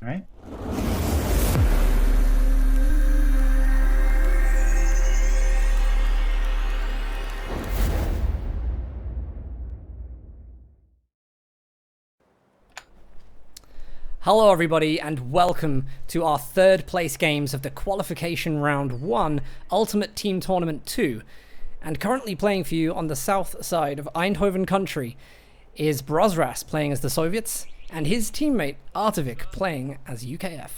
All right. Hello everybody and welcome to our third place games of the Qualification Round 1 Ultimate Team Tournament 2. And currently playing for you on the south side of Eindhoven country is Brozras playing as the Soviets and his teammate Artivik playing as UKF.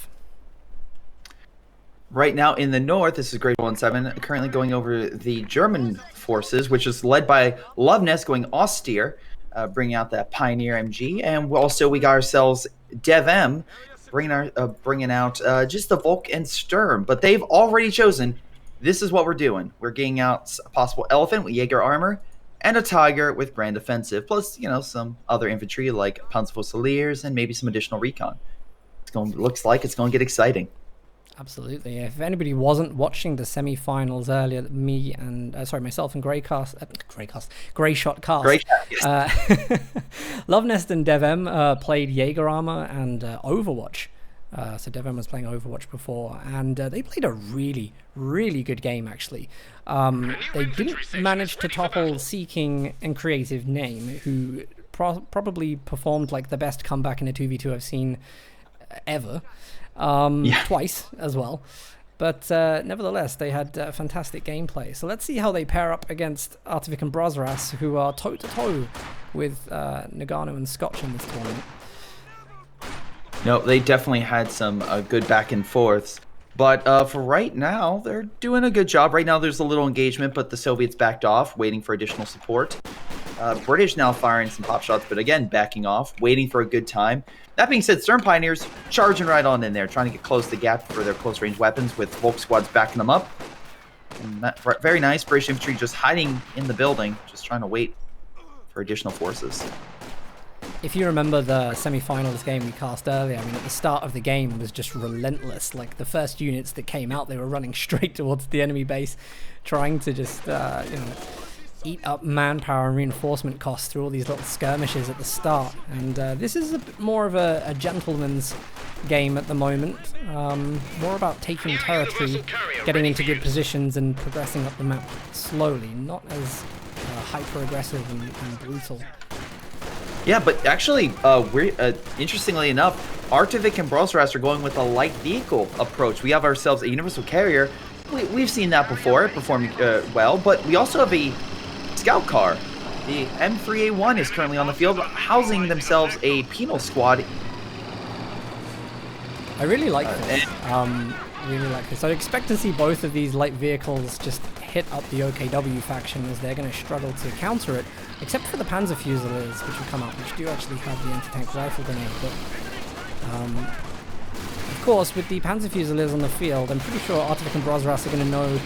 Right now in the north, this is Grade 1-7, currently going over the German forces, which is led by Loveness going austere, bringing out that Pioneer MG. And also we got ourselves DevM bringing out just the Volk and Sturm. But they've already chosen, this is what we're doing. We're getting out a possible Elephant with Jaeger armor and a Tiger with Grand Defensive, plus, some other infantry like Panzerfusiliers and maybe some additional recon. Looks like it's going to get exciting. Absolutely. If anybody wasn't watching the semi-finals earlier, myself and Greyshot Cast. Lovenest and Devem played Jaeger Armor and Overwatch. So Devem was playing Overwatch before, and they played a really, really good game, actually. They didn't manage to topple Seeking and Creative Name, who probably performed like the best comeback in a 2v2 I've seen ever. Twice as well, but nevertheless they had fantastic gameplay. So let's see how they pair up against Artivik and Brozras, who are toe-to-toe with Nagano and Scotch in this tournament. No, they definitely had some good back and forths, but for right now they're doing a good job. Right now there's a little engagement, but the Soviets backed off, waiting for additional support. British now firing some pop shots, but again backing off, waiting for a good time. That being said, Sturm Pioneers charging right on in there, trying to get close to the gap for their close-range weapons with Volk squads backing them up. And that, very nice. British infantry just hiding in the building, just trying to wait for additional forces. If you remember the semi-finals game we cast earlier, I mean, at the start of the game was just relentless. Like, the first units that came out, they were running straight towards the enemy base, trying to just, eat up manpower and reinforcement costs through all these little skirmishes at the start. And this is a bit more of a gentleman's game at the moment. More about taking territory, getting into good positions and progressing up the map slowly, not as hyper-aggressive and brutal. Yeah, but actually, interestingly enough, Artivik and Brozras are going with a light vehicle approach. We have ourselves a universal carrier. We've seen that before, performing well, but we also have a scout car. The M3A1 is currently on the field, housing themselves a penal squad. I really like this. I expect to see both of these light vehicles just hit up the OKW faction, as they're going to struggle to counter it, except for the Panzer Fusiliers, which will come up, which do actually have the anti-tank rifle grenade. But of course, with the Panzer Fusiliers on the field, I'm pretty sure Artivik and Brozras are going to know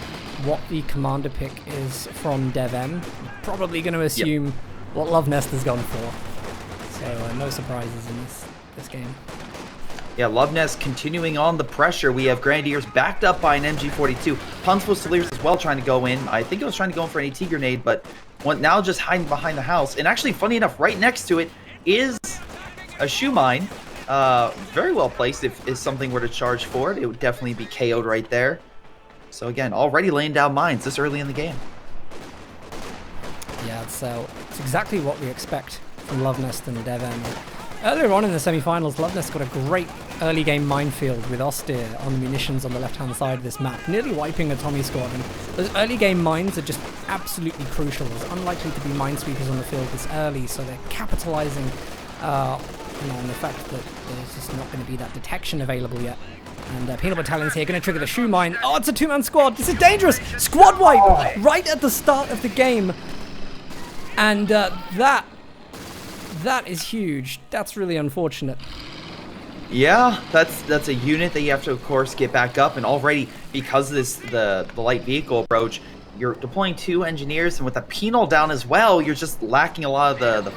what the commander pick is from DevM. Probably going to assume what Lovenest has gone for. So no surprises in this game. Yeah, Loveness continuing on the pressure. We have Grenadiers backed up by an MG42. Panzerfusiliers as well trying to go in. I think it was trying to go in for an AT grenade, but now just hiding behind the house. And actually, funny enough, right next to it is a shoe mine. Very well placed. If something were to charge for it, it would definitely be KO'd right there. So again, already laying down mines this early in the game. Yeah, it's exactly what we expect from Lovenest and DevM. Earlier on in the semi-finals, Lovenest got a great early game minefield with Austere on the munitions on the left-hand side of this map, nearly wiping a Tommy squad. And those early game mines are just absolutely crucial. There's unlikely to be minesweepers on the field this early, so they're capitalizing on the fact that there's just not going to be that detection available yet. And Penal Battalion's here, going to trigger the shoe mine. Oh, it's a two-man squad. This is dangerous. Squad wipe right at the start of the game. And that is huge. That's really unfortunate. Yeah, that's a unit that you have to, of course, get back up. And already, because of this, the light vehicle approach, you're deploying two engineers. And with a penal down as well, you're just lacking a lot of the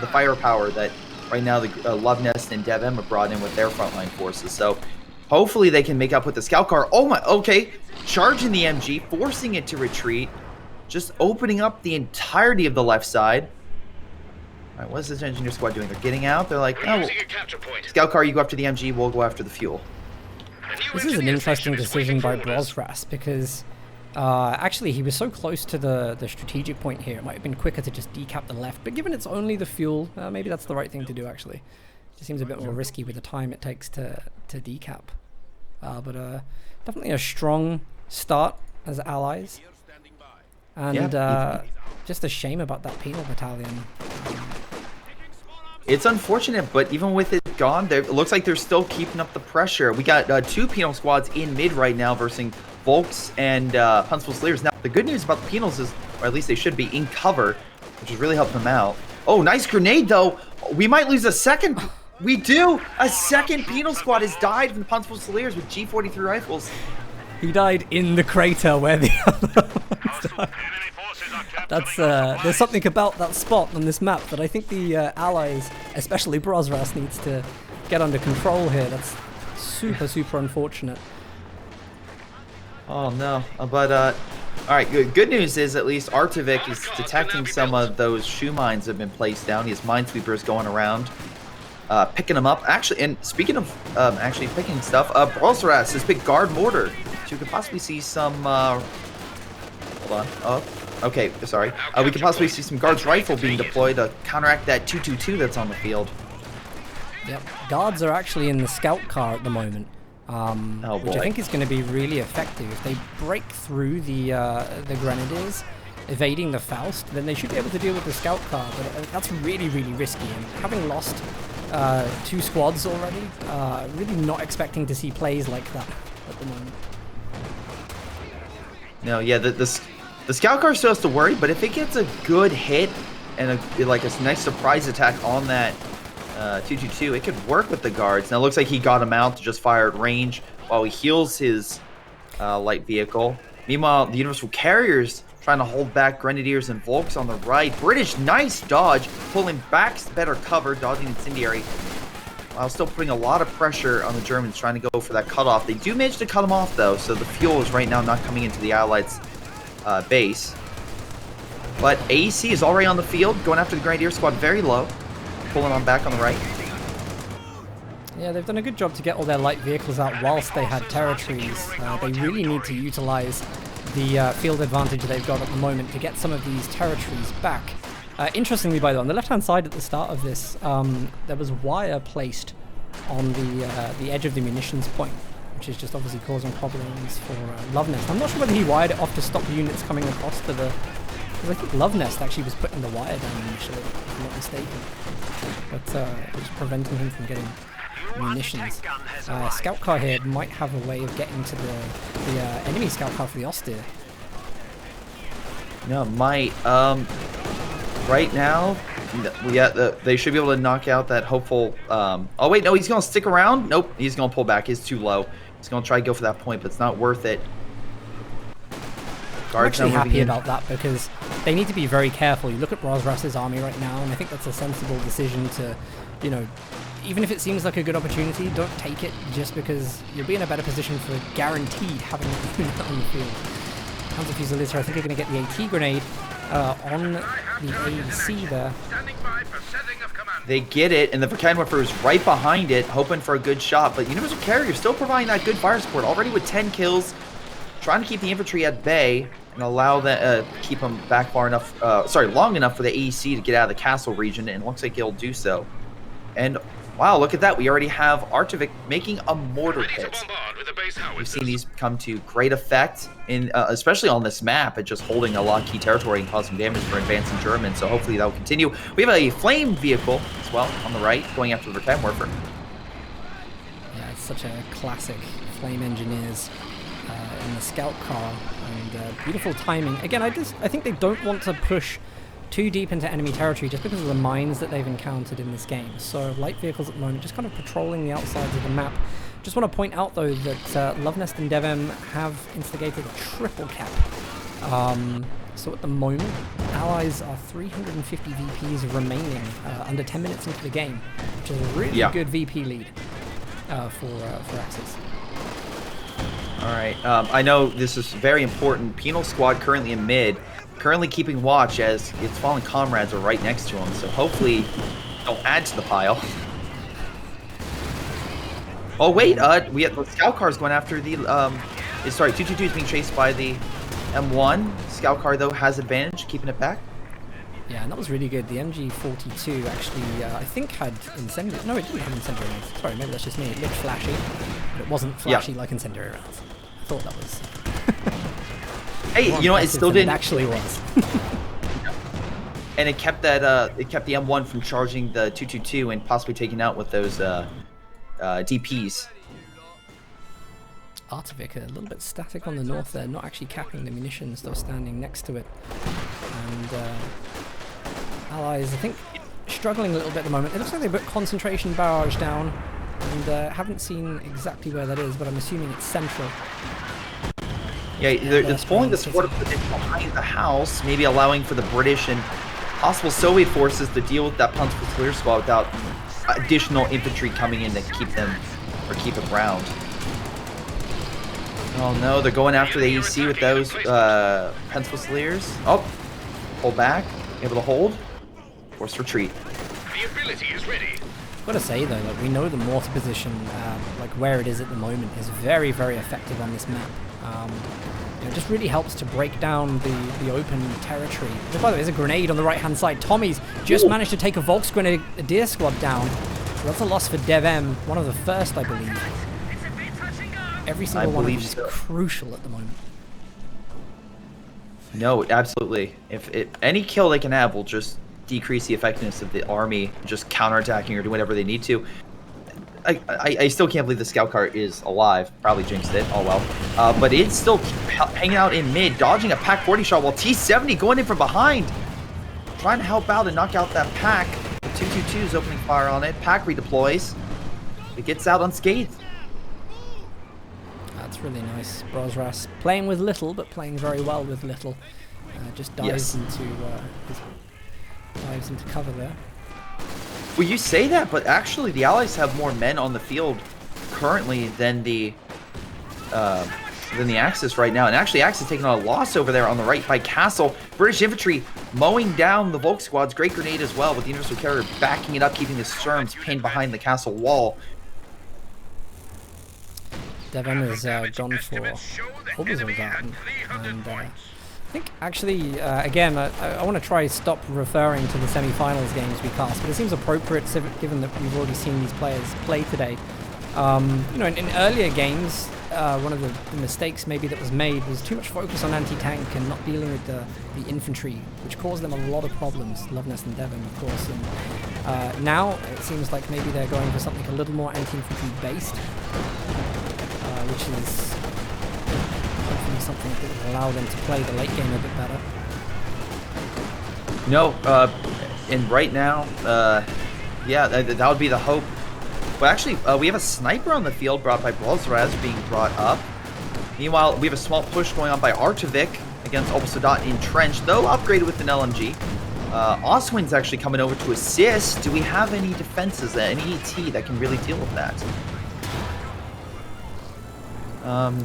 firepower that right now the Lovenest and DevM have brought in with their frontline forces. So hopefully they can make up with the scout car. Oh my, okay. Charging the MG, forcing it to retreat. Just opening up the entirety of the left side. All right, what's this engineer squad doing? They're getting out. They're like, oh, scout car, you go after the MG. We'll go after the fuel. This is an interesting decision by Brosras because actually he was so close to the strategic point here. It might have been quicker to just decap the left, but given it's only the fuel, maybe that's the right thing to do actually. It just seems a bit more risky with the time it takes to decap. But definitely a strong start as allies. And just a shame about that penal battalion. It's unfortunate, but even with it gone, it looks like they're still keeping up the pressure. We got 2 penal squads in mid right now versus Volks and Huntsville Slayers. Now, the good news about the penals is, or at least they should be, in cover, which has really helped them out. Oh, nice grenade, though. We might lose a second. We do. A second penal squad has died from the Huntsville Slayers with G43 rifles. He died in the crater where the other ones died. That's there's something about that spot on this map that I think the allies, especially Brosras, needs to get under control here. That's super unfortunate. Oh no, but all right, good news is at least Artivik is detecting some of those shoe mines that have been placed down. He has minesweepers going around, picking them up. Actually, and speaking of actually picking stuff, Brosras has picked guard mortar, so you could possibly see some. Hold on. Oh. Okay, sorry. We could possibly see some guards rifle being deployed to counteract that 222 that's on the field. Yep, guards are actually in the scout car at the moment, which I think is going to be really effective. If they break through the grenadiers, evading the Faust, then they should be able to deal with the scout car. But that's really risky. And having lost 2 squads already, really not expecting to see plays like that at the moment. No, yeah, the scout car still has to worry, but if it gets a good hit and like a nice surprise attack on that 222, it could work with the guards. Now it looks like he got him out to just fire at range while he heals his light vehicle. Meanwhile, the Universal Carriers trying to hold back Grenadiers and Volks on the right. British, nice dodge, pulling back better cover, dodging incendiary, while still putting a lot of pressure on the Germans trying to go for that cutoff. They do manage to cut them off though, so the fuel is right now not coming into the Allies' base. But AEC is already on the field, going after the Grenadier squad very low, pulling on back on the right. Yeah, they've done a good job to get all their light vehicles out whilst they had territories. They really need to utilize the field advantage they've got at the moment to get some of these territories back. Interestingly, by the way, on the left-hand side at the start of this, there was wire placed on the edge of the munitions point, which is just obviously causing problems for Lovenest. I'm not sure whether he wired it off to stop units coming across to the... Because I think Lovenest actually was putting the wire down initially, if I'm not mistaken. But it was preventing him from getting munitions. Scout car here might have a way of getting to the enemy scout car for the Austere. No, might. Right now, yeah, they should be able to knock out that hopeful... oh wait, no, he's going to stick around? Nope, he's going to pull back. He's too low. He's going to try to go for that point, but it's not worth it. I'm actually happy about that because they need to be very careful. You look at Brosras' army right now, and I think that's a sensible decision to, you know, even if it seems like a good opportunity, don't take it just because you'll be in a better position for guaranteed having that unit on the field. Panzer Fusiliers, I think you're going to get the AT grenade on the AEC there. They get it, and the Verkehrwerfer is right behind it, hoping for a good shot. But Universal Carrier still providing that good fire support, already with 10 kills, trying to keep the infantry at bay and allow them keep them back far enough, long enough for the AEC to get out of the castle region, and it looks like he'll do so. And wow, look at that! We already have Artivik making a mortar pit. We've seen these come to great effect, in especially on this map, at just holding a lot of key territory and causing damage for advancing Germans. So hopefully that will continue. We have a flame vehicle as well on the right, going after the Verkehrwerfer. Yeah, it's such a classic flame engineers in the scout car, and beautiful timing. Again, I think they don't want to push too deep into enemy territory just because of the mines that they've encountered in this game. So light vehicles at the moment just kind of patrolling the outsides of the map. Just want to point out though that Lovenest and Devem have instigated a triple cap. So at the moment, Allies are 350 VPs remaining under 10 minutes into the game, which is a really good VP lead for Axis. All right, I know this is very important. Penal squad currently in mid. currently keeping watch as its fallen comrades are right next to him. So hopefully, don't add to the pile. Oh wait, we have the scout cars going after the sorry, 222 is being chased by the M1. Scout car though has advantage, keeping it back. Yeah, and that was really good. The MG42 actually, I think had incendiary. No, it didn't have incendiary rounds. Sorry, maybe that's just me. It looked flashy, but it wasn't flashy like incendiary rounds. I thought that was. Hey, you know what? It still didn't. It actually was. And it kept that. It kept the M1 from charging the 222 and possibly taking out with those DPs. Artivic a little bit static on the north there, not actually capping the munitions, though standing next to it. And Allies, I think, struggling a little bit at the moment. It looks like they put concentration barrage down, and haven't seen exactly where that is, but I'm assuming it's central. Yeah, it's pulling the support position behind the house, maybe allowing for the British and possible Soviet forces to deal with that Panzer Fusilier squad without additional infantry coming in to keep them or keep it ground. Oh no, they're going after the AEC with those Panzer Fusiliers. Oh, pull back, able to hold, force retreat. The ability is ready. I've got to say though, like, we know the mortar position, like where it is at the moment, is very, very effective on this map. It just really helps to break down the open territory. By the way, there's a grenade on the right-hand side. Tommy's just managed to take a Volksgrenadier squad down. So that's a loss for DevM, one of the first, I believe. Every single one of these is crucial at the moment. No, absolutely. If any kill they can have will just decrease the effectiveness of the army, just counterattacking or do whatever they need to. I still can't believe the scout car is alive. Probably jinxed it. Oh well. But it's still hanging out in mid, dodging a Pack 40 shot while T-70 going in from behind. Trying to help out and knock out that Pack. The 222 is opening fire on it. Pack redeploys. It gets out unscathed. That's really nice. Brosras playing with little, but playing very well with little. Just dives dives into cover there. Well, you say that, but actually the Allies have more men on the field currently than the Axis right now. And actually, Axis taking on a loss over there on the right by Castle. British infantry mowing down the Volk squads. Great grenade as well, with the Universal Carrier backing it up, keeping the Sturms pinned behind the castle wall. Devon has gone for Obersoldaten, and I think actually, again, I want to try stop referring to the semi-finals games we cast, but it seems appropriate given that we've already seen these players play today. You know, in earlier games, one of the mistakes maybe that was made was too much focus on anti-tank and not dealing with the infantry, which caused them a lot of problems, Loveness and Devon, of course. And now it seems like maybe they're going for something a little more anti-infantry based, which is hopefully something that will allow them to play the late game a bit better. No, and right now, yeah, that would be the hope. But actually, we have a sniper on the field brought by Brosraz being brought up. Meanwhile, we have a small push going on by Artovic against Obersoldaten entrenched, though upgraded with an LMG. Oswin's actually coming over to assist. Do we have any defenses, any ET that can really deal with that?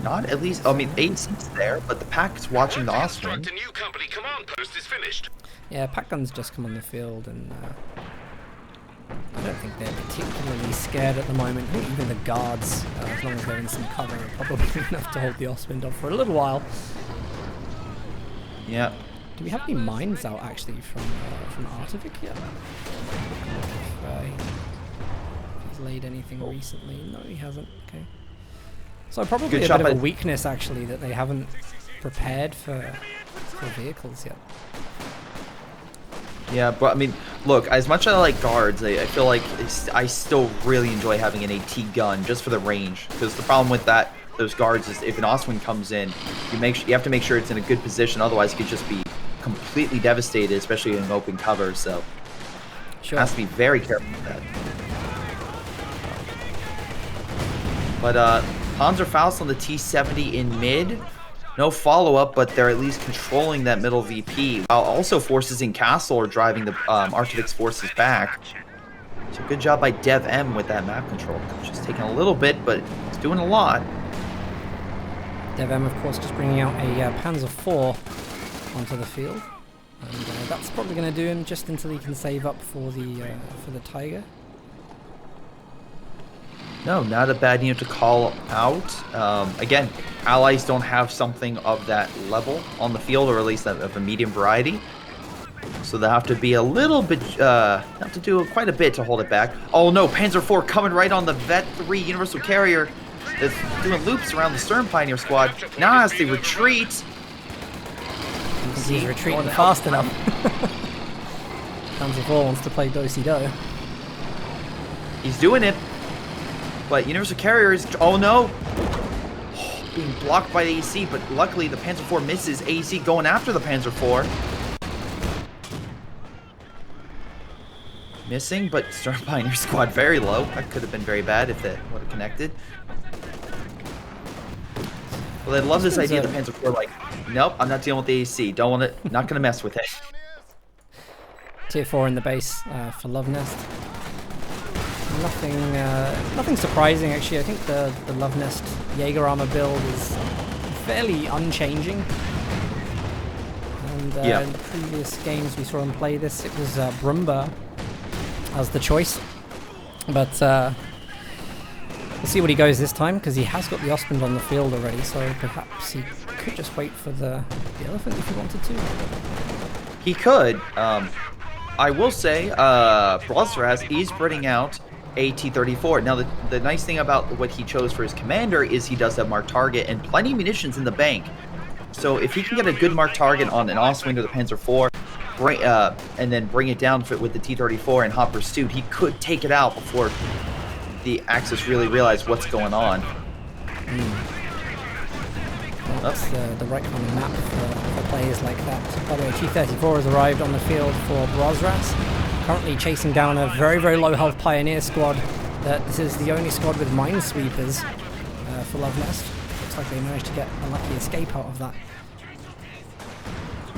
Not at least, I mean, 8 seats there, but the Pack's watching the Oswin. The new company command post is finished. Yeah, Pack guns just come on the field, and I don't think they're particularly scared at the moment. I think even the guards, as long as they're in some cover, are probably enough to hold the Oswin off for a little while. Yeah. Do we have any mines out actually from Artovic yet? If he's laid anything recently. No, he hasn't. Okay. So probably a bit of a weakness actually that they haven't prepared for vehicles yet. Yeah, but I mean, look, as much as I like guards, I feel like I still really enjoy having an AT gun just for the range. Because the problem with those guards is if an Oswin comes in, you have to make sure it's in a good position. Otherwise, it could just be completely devastated, especially in open cover. So, sure. Has to be very careful with that. But Panzerfaust on the T-70 in mid. No follow-up, but they're at least controlling that middle VP, while also forces in Castle are driving the Artovic's forces back. So good job by Dev M with that map control. Just taking a little bit, but it's doing a lot. Dev M, of course, just bringing out a Panzer IV. onto the field. And that's probably going to do him just until he can save up for the Tiger. No, not a bad unit to call out. Again, allies don't have something of that level on the field, or at least of a medium variety. So they have to be a little bit, have to do quite a bit to hold it back. Oh no, Panzer IV coming right on the Vet 3 Universal Carrier that's doing loops around the Stern Pioneer squad. Now as they retreat. He's retreating fast enough. Panzer IV wants to play do-si-do. He's doing it. But Universal Carrier is, oh no. Being blocked by the AC, but luckily the Panzer IV misses. AC going after the Panzer IV. Missing, but Stern Pioneer squad very low. That could have been very bad if that would have connected. Well, I love this idea the Panzer IV like, nope, I'm not dealing with the AC. Don't want it, not gonna mess with it. Tier 4 in the base for Love Nest. Nothing surprising actually. I think the Love Nest Jaeger armor build is fairly unchanging. And in the previous games we saw him play this, it was Brumba as the choice. But we'll see what he goes this time, because he has got the Ostwind on the field already, so perhaps he could just wait for the Elephant if he wanted to. He could. I will say, Brosras is bringing out a T-34. Now, the nice thing about what he chose for his commander is he does have marked target and plenty of munitions in the bank. So if he can get a good marked target on an Ostwind or the Panzer IV, and then bring it down with the T-34 and hot pursuit, he could take it out before the Axis really realize what's going on. Well, that's the right kind of map for players like that. By the way, T-34 has arrived on the field for Brosras, currently chasing down a very, very low health Pioneer squad. This is the only squad with Minesweepers for Love Nest. Looks like they managed to get a lucky escape out of that.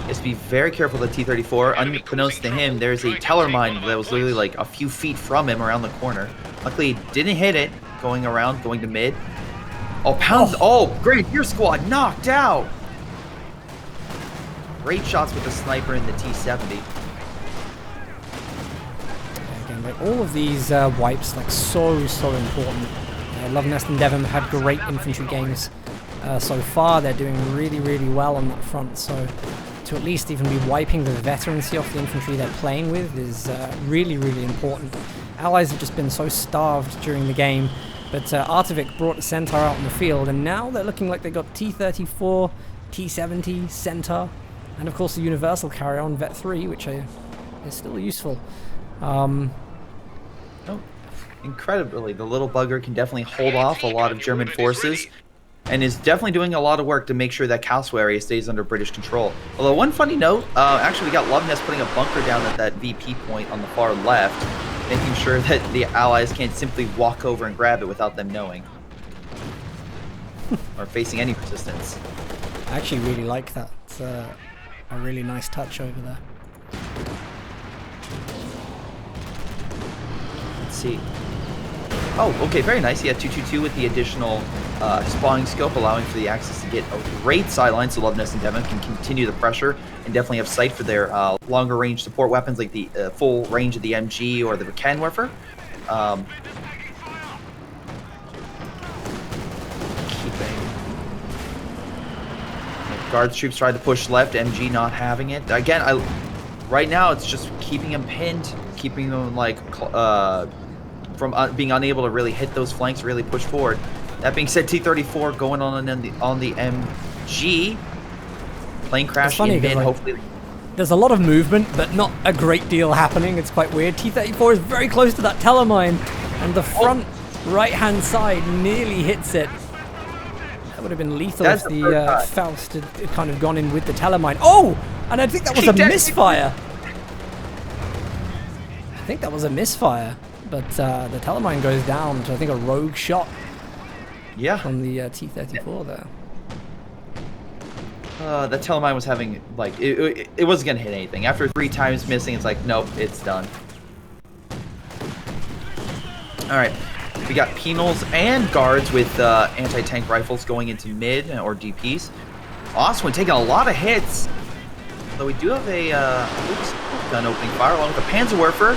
Just be very careful of the T-34. Unbeknownst to him, there's a Teller mine that was literally like a few feet from him around the corner. Luckily, didn't hit it, going to mid. Oh, Pounds, Grenadier squad knocked out! Great shots with the sniper and the T-70. Again, like, all of these wipes, like, so important. Love Nest and Devon have had great infantry games so far. They're doing really, really well on that front, so to at least even be wiping the veterancy off the infantry they're playing with is really, really important. Allies have just been so starved during the game, but Artovik brought the Centaur out in the field, and now they're looking like they got T-34, T-70, Centaur, and of course the Universal Carrier on Vet 3, which is still useful. Incredibly, the little bugger can definitely hold off a lot of German forces, and is definitely doing a lot of work to make sure that Castle area stays under British control. Although one funny note, actually we got Love Nest putting a bunker down at that VP point on the far left, making sure that the Allies can't simply walk over and grab it without them knowing. Or facing any resistance. I actually really like that. It's a really nice touch over there. Let's see. Oh, okay, very nice. He had 222 with the additional spawning scope, allowing for the Axis to get a great sideline, so Love Nest and Devon can continue the pressure and definitely have sight for their longer range support weapons like the full range of the MG or the Canwerfer. Guards troops tried to push left, MG not having it. Again, right now it's just keeping them pinned, keeping them like from being unable to really hit those flanks, really push forward. That being said, T-34 going on the MG. Plane crash in mid, hopefully. There's a lot of movement, but not a great deal happening. It's quite weird. T-34 is very close to that Telemine, and the front right-hand side nearly hits it. That would have been lethal if the Faust had kind of gone in with the Telemine. Oh! And I think that was a misfire. I think that was a misfire. But the Telemine goes down to, I think, a rogue shot. Yeah. From the T-34 there. That Telemine was having, like, it wasn't going to hit anything. After 3 times missing, it's like, nope, it's done. Alright. We got Penals and Guards with anti-tank rifles going into mid, or DPs. Ostwind taking a lot of hits. Though we do have a gun opening fire along with a Panzerwerfer.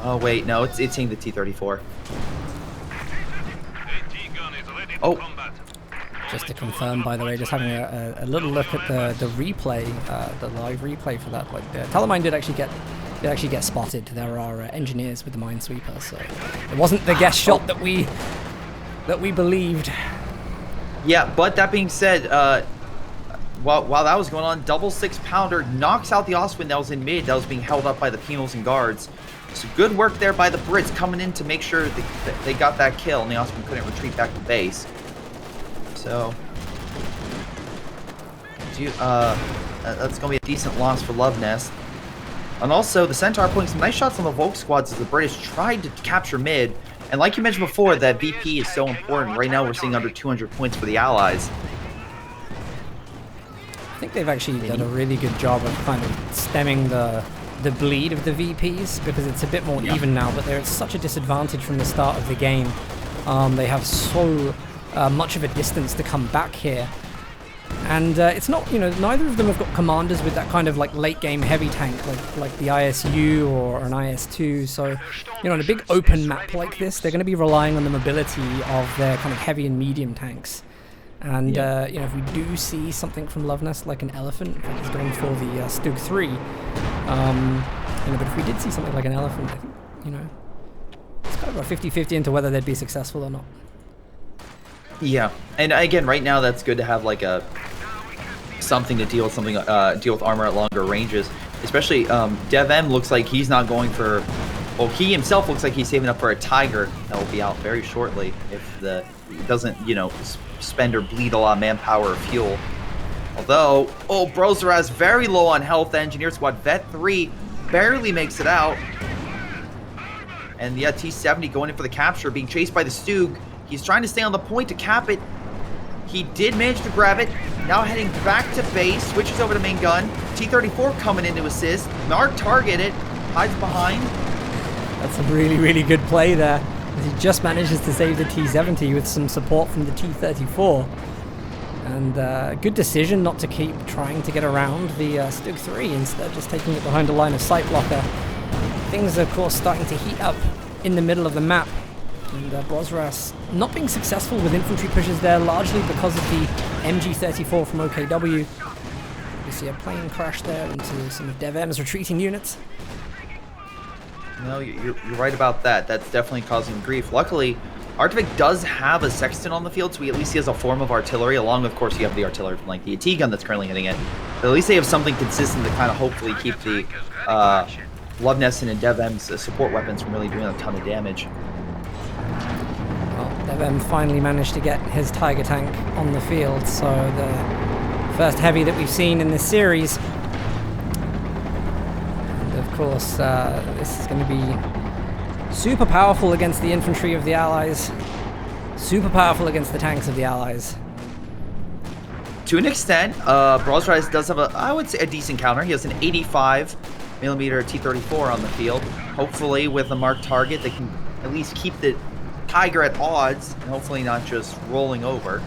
Oh wait, no, it's hitting the T-34. Oh. Just to confirm, by the way, just having a little look at the replay, the live replay for that. Like, the Talamine did actually get spotted. There are engineers with the Minesweeper, so it wasn't the guess shot that we believed. Yeah, but that being said, while that was going on, double 6-pounder knocks out the Oswin that was in mid, that was being held up by the Penals and guards. So good work there by the Brits coming in to make sure they got that kill, and the Oswin couldn't retreat back to base. So, that's going to be a decent loss for Love Nest. And also, the Centaur putting some nice shots on the Volk squads as the British tried to capture mid. And like you mentioned before, that VP is so important. Right now, we're seeing under 200 points for the Allies. I think they've actually done a really good job of kind of stemming the bleed of the VPs, because it's a bit more even now, but they're at such a disadvantage from the start of the game. They have so much of a distance to come back here. And it's not, neither of them have got commanders with that kind of like late game heavy tank like the ISU or an IS-2. So, on a big open map like this, they're going to be relying on the mobility of their kind of heavy and medium tanks. And, if we do see something from Love Nest like an elephant, he's going for the Stug 3. But if we did see something like an elephant, I think, it's kind of a 50-50 into whether they'd be successful or not. Yeah, and again, right now that's good to have like something to deal with deal with armor at longer ranges. Especially Dev M looks like he's not going for. Well, he himself looks like he's saving up for a Tiger that will be out very shortly if he doesn't spend or bleed a lot of manpower or fuel. Although, Brozeraz very low on health. The Engineer Squad Vet 3 barely makes it out, and the T-70 going in for the capture, being chased by the Stug. He's trying to stay on the point to cap it. He did manage to grab it. Now heading back to base, switches over to main gun. T-34 coming in to assist. Mark targeted, hides behind. That's a really, really good play there. He just manages to save the T-70 with some support from the T-34. And good decision not to keep trying to get around the Stug 3, instead just taking it behind a line of sight blocker. Things are, of course, starting to heat up in the middle of the map. And Brozeraz not being successful with infantry pushes there, largely because of the MG-34 from OKW. We see a plane crash there into some of Dev M's retreating units. No, you're right about that. That's definitely causing grief. Luckily, Artivik does have a sexton on the field, so at least he has a form of artillery, along with, of course, you have the artillery from like the AT gun that's currently hitting it. But at least they have something consistent to kind of hopefully keep the Love Nest and Dev M's support weapons from really doing a ton of damage. Dev M finally managed to get his Tiger tank on the field, so the first heavy that we've seen in this series. And of course, this is going to be super powerful against the infantry of the Allies, super powerful against the tanks of the Allies. To an extent, Brozeraz does have I would say, a decent counter. He has an 85mm T-34 on the field. Hopefully, with a marked target, they can at least keep the Tiger at odds, and hopefully not just rolling over.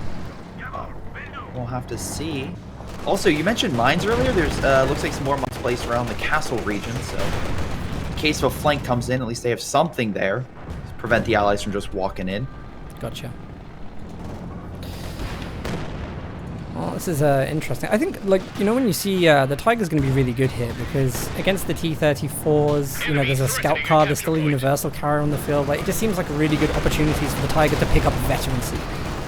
We'll have to see. Also, you mentioned mines earlier. There's looks like some more mines placed around the castle region, so in case of a flank comes in, at least they have something there to prevent the Allies from just walking in. Gotcha. Well, this is interesting. I think, when you see the Tiger's going to be really good here, because against the T-34s, there's a scout car, there's still a universal carrier on the field. It just seems like really good opportunities for the Tiger to pick up veterancy.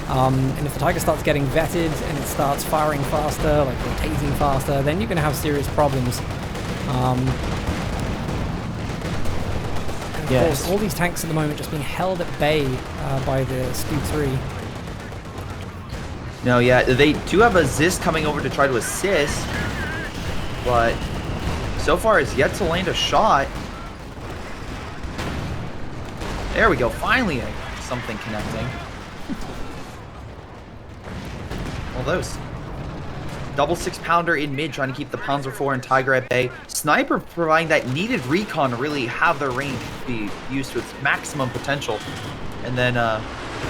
And if the Tiger starts getting vetted and it starts firing faster, rotating faster, then you're going to have serious problems. Of course, all these tanks at the moment just being held at bay by the Stug 3. No, yeah, they do have a Zist coming over to try to assist, but so far has yet to land a shot. There we go, finally something connecting. Well, those double 6-pounder in mid, trying to keep the Panzer IV and Tiger at bay. Sniper providing that needed recon to really have their range be used to its maximum potential. And then,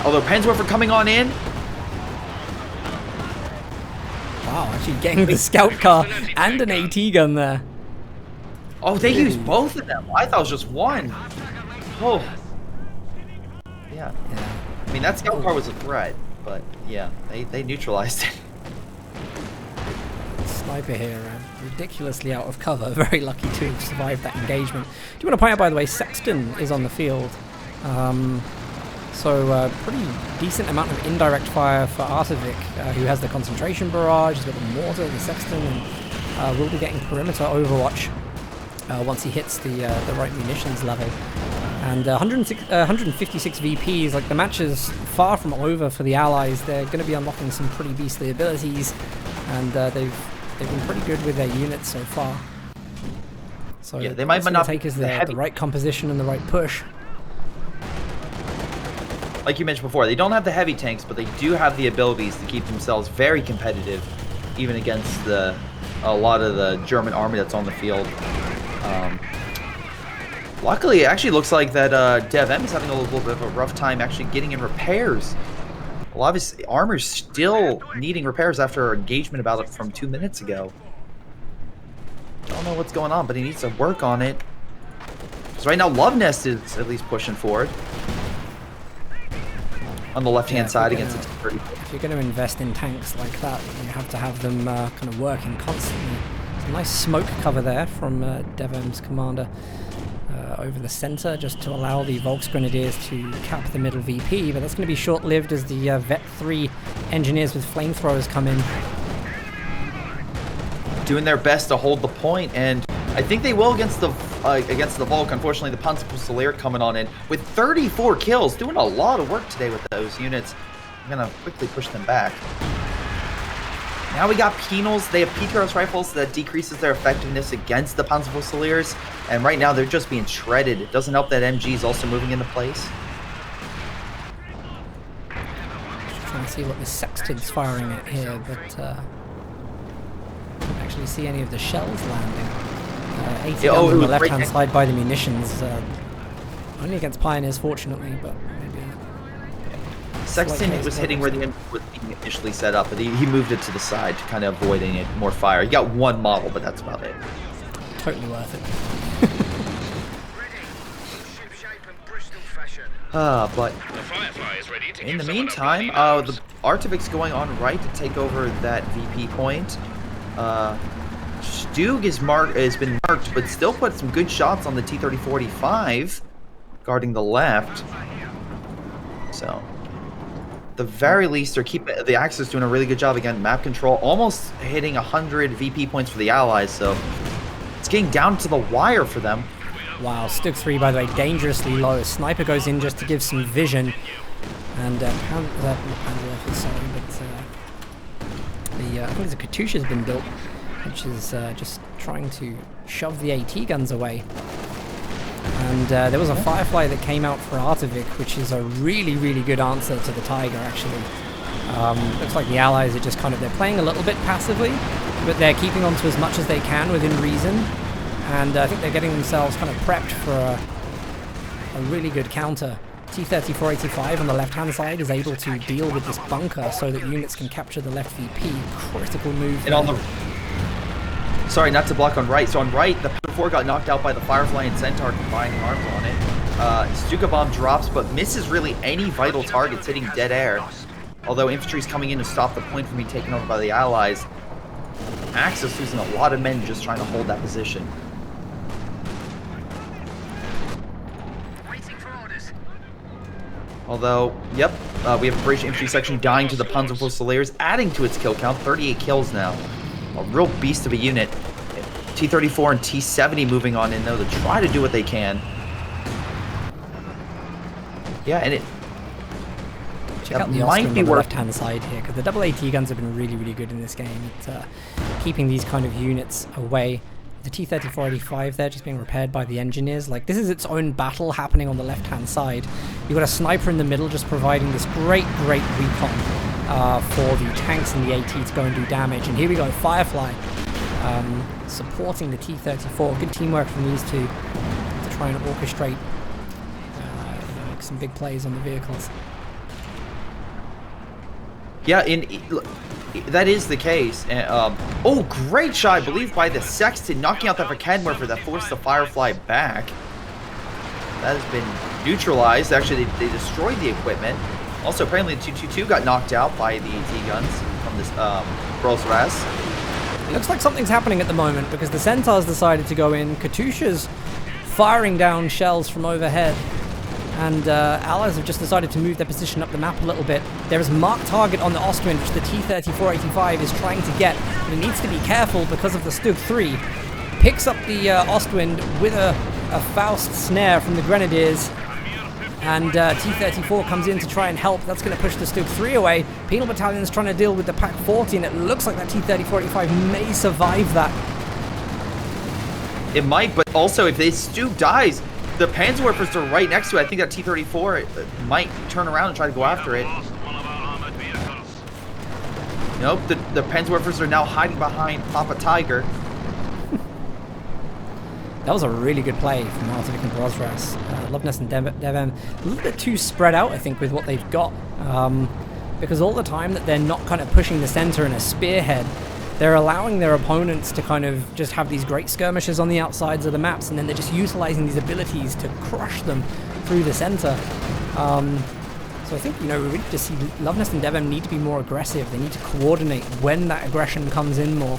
although Panzerwerfer coming on in. Wow, actually getting the scout car and an AT gun there. Oh, they used both of them. I thought it was just one. Oh. Yeah. I mean, that scout car was a threat, but yeah, they neutralized it. Sniper here, ridiculously out of cover. Very lucky to have survived that engagement. Do you want to point out, by the way, Sexton is on the field. So pretty decent amount of indirect fire for Artovic, who has the concentration barrage, he's got the mortar, the Sexton, and will be getting perimeter overwatch once he hits the right munitions level. And 156 VPs, like the match is far from over for the Allies. They're going to be unlocking some pretty beastly abilities, and they've been pretty good with their units so far. So yeah, they might not take us the right composition and the right push. Like you mentioned before, they don't have the heavy tanks, but they do have the abilities to keep themselves very competitive, even against a lot of the German army that's on the field. Luckily, it actually looks like that DevM is having a little bit of a rough time actually getting in repairs. A lot of his armor's still needing repairs after our engagement about it from 2 minutes ago. Don't know what's going on, but he needs to work on it. Because right now, Lovenest is at least pushing forward. On the left-hand side against the T-30. If you're going to invest in tanks like that, you have to have them kind of working constantly. There's a nice smoke cover there from DevM's commander over the center, just to allow the Volksgrenadiers to cap the middle VP, but that's going to be short-lived as the Vet 3 engineers with flamethrowers come in. Doing their best to hold the point, and I think they will against the Volk. Unfortunately, the Panzerfusilier coming on in with 34 kills, doing a lot of work today with those units. I'm gonna quickly push them back. Now we got penals. They have PTRS rifles that decreases their effectiveness against the Panzerfusiliers, and right now they're just being shredded. It doesn't help that MG is also moving into place. Just trying to see what the Sexton's firing at here, but don't actually see any of the shells landing. 80 on the left-hand side by the munitions. Only against Pioneers, fortunately, but maybe... Sexton was hitting where the MG was being initially set up, but he moved it to the side to kind of avoid any more fire. He got one model, but that's about it. Totally worth it. But in the meantime, the Artovic's going on right to take over that VP point. Stug has been marked, but still put some good shots on the T-30-45, guarding the left. So, at the very least, they're keeping the Axis doing a really good job again. Map control, almost hitting 100 VP points for the Allies. So, it's getting down to the wire for them. Wow, Stug 3, by the way, dangerously low. Sniper goes in just to give some vision, and I think there's a Katyusha's been built, which is just trying to shove the AT guns away. And there was a Firefly that came out for Artovic, which is a really, really good answer to the Tiger, actually. Looks like the Allies are just kind of, they're playing a little bit passively, but they're keeping on to as much as they can within reason. And I think they're getting themselves kind of prepped for a really good counter. T-34-85 on the left-hand side is able to deal with this bunker so that units can capture the left VP. Critical move. And on the... Sorry, not to block on right. So on right, the P4 got knocked out by the Firefly and Centaur combining arms on it. Stuka Bomb drops, but misses really any vital targets, hitting dead air. Although infantry's coming in to stop the point from being taken over by the Allies. Axis losing a lot of men just trying to hold that position. Although, yep, we have a British infantry section dying to the Panzerfusiliers, adding to its kill count, 38 kills now. A real beast of a unit. T-34 and T-70 moving on in, though, to try to do what they can. Yeah, and it... Check out the Oscar on the left-hand side here, because the double AT guns have been really, really good in this game at keeping these kind of units away. The T-34-85 there just being repaired by the engineers. Like, this is its own battle happening on the left-hand side. You've got a sniper in the middle just providing this great, great recon for the tanks and the AT to go and do damage. And here we go, Firefly supporting the T-34. Good teamwork from these two to try and orchestrate make some big plays on the vehicles. Yeah, That is the case. And, oh, great shot, I believe, by the Sexton, knocking out that Morpher that forced the Firefly back. That has been neutralized. Actually, they destroyed the equipment. Also, apparently, the 222 got knocked out by the AT guns from this Rolls-Royce. It looks like something's happening at the moment because the Centaurs decided to go in. Katusha's firing down shells from overhead. And Allies have just decided to move their position up the map a little bit. There is a marked target on the Ostwind, which the T-3485 is trying to get. But it needs to be careful because of the Stug 3. Picks up the Ostwind with a Faust snare from the Grenadiers. And T-34 comes in to try and help. That's going to push the Stug 3 away. Penal Battalion's trying to deal with the Pack 40, and it looks like that T-3485 may survive that. It might, but also if this Stug dies, the Panzerwerfers are right next to it. I think that T-34 might turn around and try to go after it. Nope, the Panzerwerfers are now hiding behind Papa Tiger. That was a really good play from Martovic and Brosras. Loveness and Devem a little bit too spread out, I think, with what they've got. Because all the time that they're not kind of pushing the center in a spearhead, they're allowing their opponents to kind of just have these great skirmishes on the outsides of the maps, and then they're just utilizing these abilities to crush them through the center. So I think, you know, we really just see Loveness and Devem need to be more aggressive. They need to coordinate when that aggression comes in more.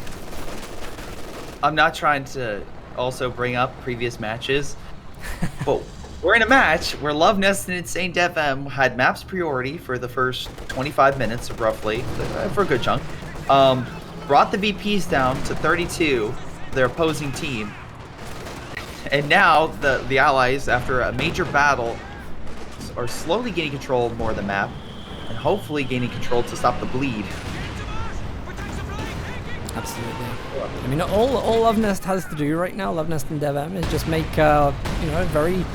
I'm not trying to also bring up previous matches, but we're in a match where Loveness and Insane Devem had maps priority for the first 25 minutes, roughly, for a good chunk. Brought the VPs down to 32, their opposing team, and now the Allies, after a major battle, are slowly gaining control more of the map, and hopefully gaining control to stop the bleed. Absolutely. I mean, all Lovenest has to do right now, Lovenest and Devem, is just make you know, a very,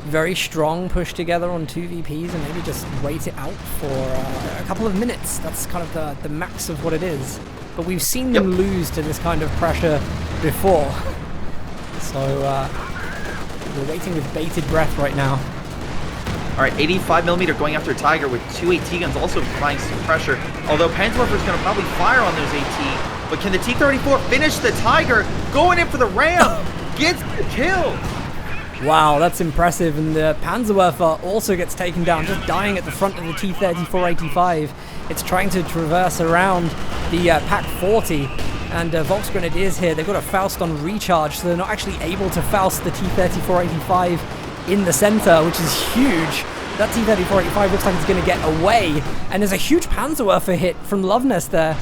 very strong push together on 2 VPs and maybe just wait it out for a couple of minutes. That's kind of the max of what it is. But we've seen them lose to this kind of pressure before. So we're waiting with bated breath right now. All right, 85mm going after Tiger with 2 AT guns, also providing some pressure. Although Panzerwerfer's going to probably fire on those AT, but can the T-34 finish the Tiger? Going in for the ram, gets the kill. Wow, that's impressive. And the Panzerwerfer also gets taken down, just dying at the front of the T-3485. It's trying to traverse around the Pack 40. And Volksgrenadiers here, they've got a Faust on recharge, so they're not actually able to Faust the T-3485 in the center, which is huge. That T-3485 looks like it's going to get away. And there's a huge Panzerwerfer hit from Loveness there.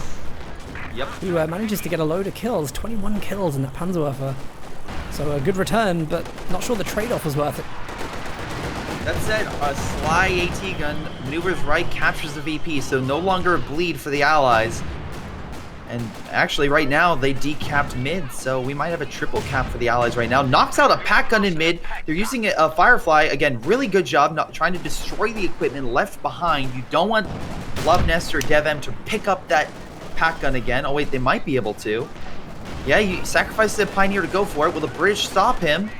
Yep. Who manages to get a load of kills. 21 kills in that Panzerwerfer. So a good return, but not sure the trade-off was worth it. That said, a sly AT gun maneuvers right, captures the VP, so no longer a bleed for the Allies. And actually, right now, they decapped mid, so we might have a triple cap for the Allies right now. Knocks out a pack gun in mid. They're using a Firefly. Again, really good job not trying to destroy the equipment left behind. You don't want Loveness or Devem to pick up that pack gun again. Oh, wait, they might be able to. Yeah, you sacrifice the Pioneer to go for it. Will the British stop him?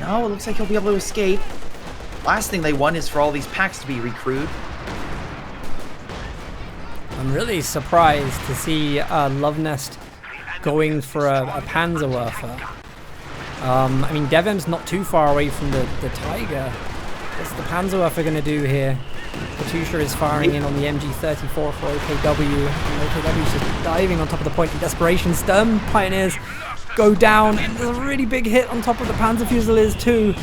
No, it looks like he'll be able to escape. Last thing they want is for all these packs to be recruited. I'm really surprised to see Lovenest going for a Panzerwerfer. I mean, Devem's not too far away from the Tiger. What's the Panzerwerfer going to do here? Katusha is firing in on the MG34 for OKW. And OKW's just diving on top of the point in desperation. Sturm Pioneers go down, and there's a really big hit on top of the Panzer Fusiliers too.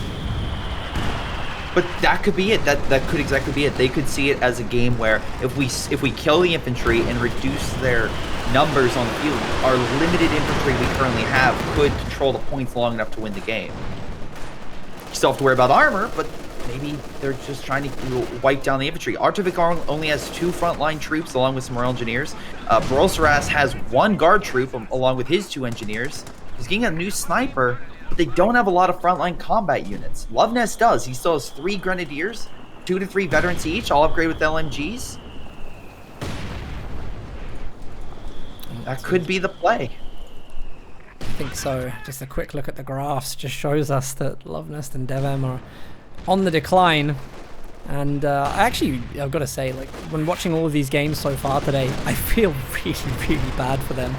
But that could be it. That could exactly be it. They could see it as a game where if we kill the infantry and reduce their numbers on the field, our limited infantry we currently have could control the points long enough to win the game. You still have to worry about armor, but maybe they're just trying to wipe down the infantry. Artovic only has 2 frontline troops along with some Royal Engineers. Brosras has 1 guard troop along with his 2 engineers. He's getting a new sniper, but they don't have a lot of frontline combat units. Loveness does. He still has 3 Grenadiers, 2 to 3 veterans each, all upgraded with LMGs. That could be the play. I think so. Just a quick look at the graphs just shows us that Loveness and Devem are on the decline. And I've got to say, like, when watching all of these games so far today, I feel really, really bad for them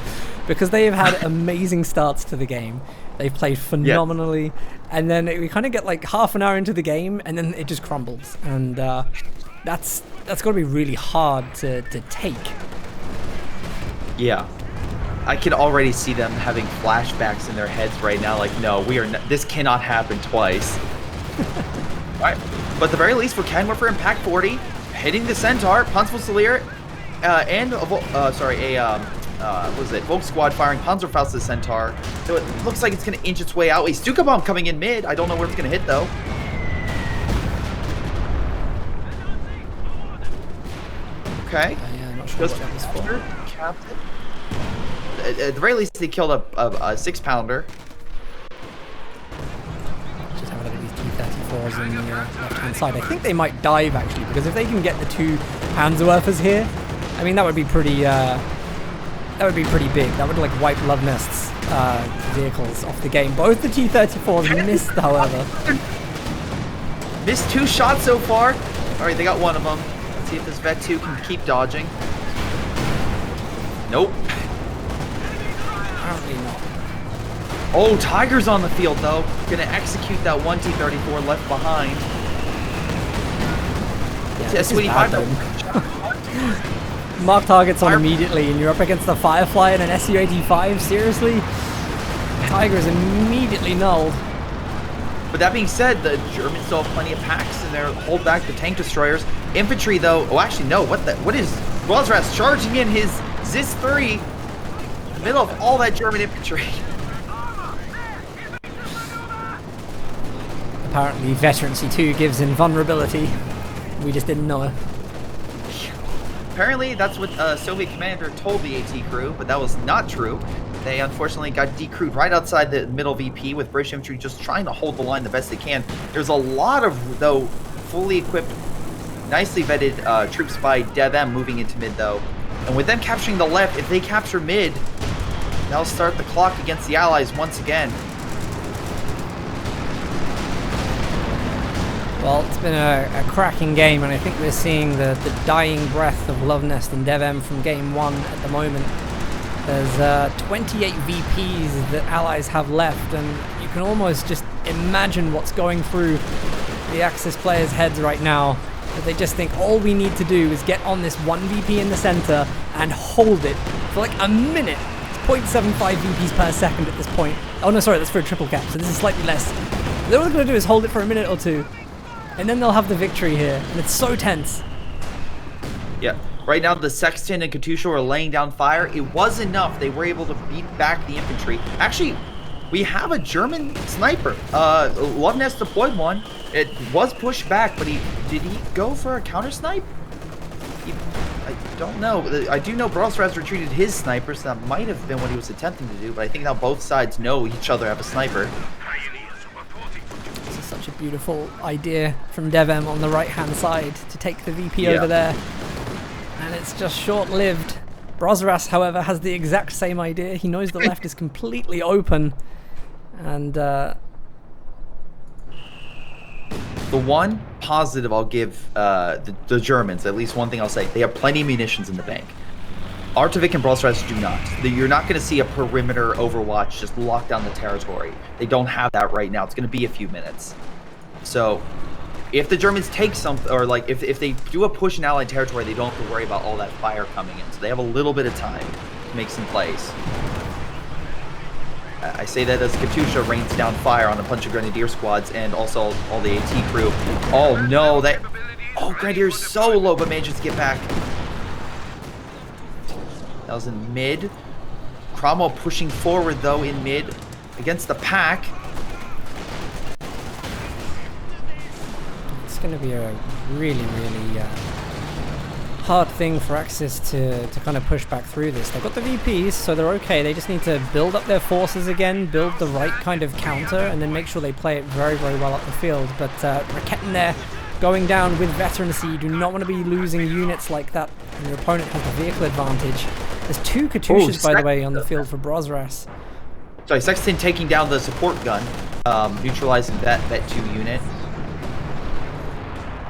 because they have had amazing starts to the game. They've played phenomenally, and then we kind of get like half an hour into the game, and then it just crumbles. And that's got to be really hard to take. Yeah. I can already see them having flashbacks in their heads right now, like, no, this cannot happen twice. All right, but at the very least, we're Kenwerfer in Pack 40, hitting the Centaur, Panzer Solier, and what was it? Volk Squad firing Panzerfaust the Centaur. So it looks like it's going to inch its way out. A Stuka Bomb coming in mid. I don't know where it's going to hit though. Okay. Yeah, I'm not sure what that was for. Captain. At the very least, they killed a 6-pounder. Just have a look at these T-34s in the left-hand side. I think they might dive, actually, because if they can get the 2 Panzerwerfers here, I mean, that would be pretty big. That would, like, wipe Love Nest's vehicles off the game. Both the T-34s missed, however. Missed 2 shots so far. All right, they got one of them. Let's see if this Vet 2 can keep dodging. Nope. Apparently not. Oh, Tiger's on the field, though. Gonna execute that 1 T-34 left behind. Yeah, this is bad, though. Mark targets on immediately, and you're up against the Firefly and an Su-85. Seriously? Tiger is immediately nulled. But that being said, the Germans still have plenty of packs, and they're hold back the tank destroyers. Infantry, though. Oh, actually, no. What is Rosras charging in his Zis-3 in the middle of all that German infantry? Apparently, Veterancy 2 gives invulnerability. We just didn't know it. Apparently, that's what Soviet commander told the AT crew, but that was not true. They unfortunately got decrewed right outside the middle VP with British infantry just trying to hold the line the best they can. There's a lot of, though, fully equipped, nicely vetted troops by DevM moving into mid, though. And with them capturing the left, if they capture mid, that'll start the clock against the Allies once again. Well, it's been a cracking game, and I think we're seeing the dying breath of Love Nest and DevM from game 1 at the moment. There's 28 VPs that Allies have left, and you can almost just imagine what's going through the Axis players' heads right now. That they just think all we need to do is get on this 1 VP in the center and hold it for like a minute. It's 0.75 VPs per second at this point. Oh no, sorry, that's for a triple cap, so this is slightly less. All they're going to do is hold it for a minute or two, and then they'll have the victory here, and it's so tense. Yeah. Right now, the Sexton and Katusha are laying down fire. It was enough. They were able to beat back the infantry. Actually, we have a German sniper. Love Nest deployed one. It was pushed back, but did he go for a counter snipe? I don't know. I do know Brosras retreated his sniper, so that might have been what he was attempting to do, but I think now both sides know each other have a sniper. This is such a beautiful idea from DevM on the right-hand side to take the VP over there. And it's just short-lived. Brosras, however, has the exact same idea. He knows the left is completely open. And the one positive I'll give the Germans, at least one thing I'll say, they have plenty of munitions in the bank. Artovik and Brosras do not. You're not going to see a perimeter overwatch just lock down the territory. They don't have that right now. It's going to be a few minutes. So if the Germans take something, or like if they do a push in Allied territory, they don't have to worry about all that fire coming in. So they have a little bit of time to make some plays. I say that as Katusha rains down fire on a bunch of Grenadier squads and also all the AT crew. Oh no, Grenadier's so low but manages to get back. That was in mid. Cromwell pushing forward though in mid against the pack. It's going to be a really, really hard thing for Axis to kind of push back through this. They've got the VPs, so they're okay. They just need to build up their forces again, build the right kind of counter, and then make sure they play it very, very well up the field. But Raketten there going down with veterancy. You do not want to be losing units like that, and your opponent has the vehicle advantage. There's 2 Katyushas, by the way, on the field for Brosras. Sorry, Sexton taking down the support gun, neutralizing that Vet 2 unit.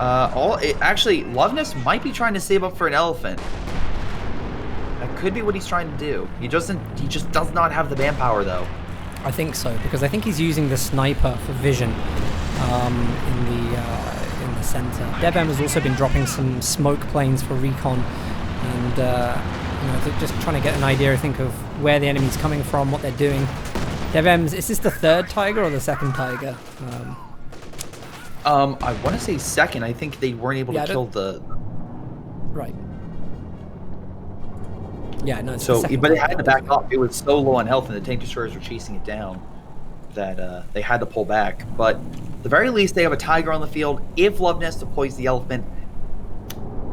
Actually, Loveness might be trying to save up for an elephant. That could be what he's trying to do. He just does not have the manpower though. I think so, because I think he's using the sniper for vision in the center. DevM has also been dropping some smoke planes for recon, and just trying to get an idea, I think, of where the enemy's coming from, what they're doing. DevM's, is this the third Tiger or the second Tiger? I want to say second. I think they weren't able to kill the. Right. Yeah, no. It's so, the but it had to back up. It was so low on health, and the tank destroyers were chasing it down that they had to pull back. But at the very least, they have a Tiger on the field. If Loveness deploys the elephant,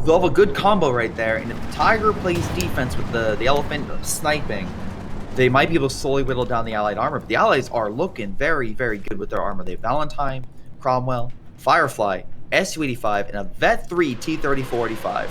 they'll have a good combo right there. And if the Tiger plays defense with the elephant sniping, they might be able to slowly whittle down the Allied armor. But the Allies are looking very, very good with their armor. They have Valentine, Cromwell, Firefly, Su-85, and a Vet 3 T-34-45.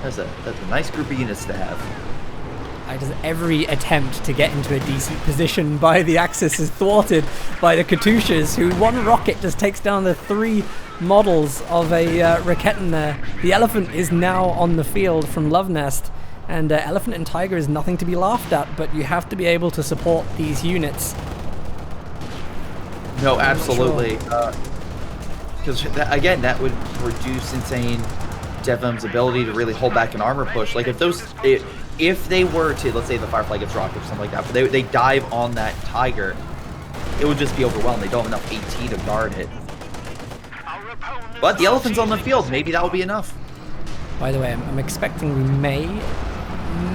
That's a nice group of units to have. Just every attempt to get into a decent position by the Axis is thwarted by the Katyushas, who one rocket just takes down the 3 models of a Raketin there. The Elephant is now on the field from Lovenest, and Elephant and Tiger is nothing to be laughed at, but you have to be able to support these units. No, absolutely. Because, again, that would reduce Insane DevM's ability to really hold back an armor push. Like, if they were to, let's say the Firefly gets rocked or something like that, but they dive on that Tiger, it would just be overwhelmed. They don't have enough AT to guard it. But the Elephant's on the field. Maybe that will be enough. By the way, I'm expecting we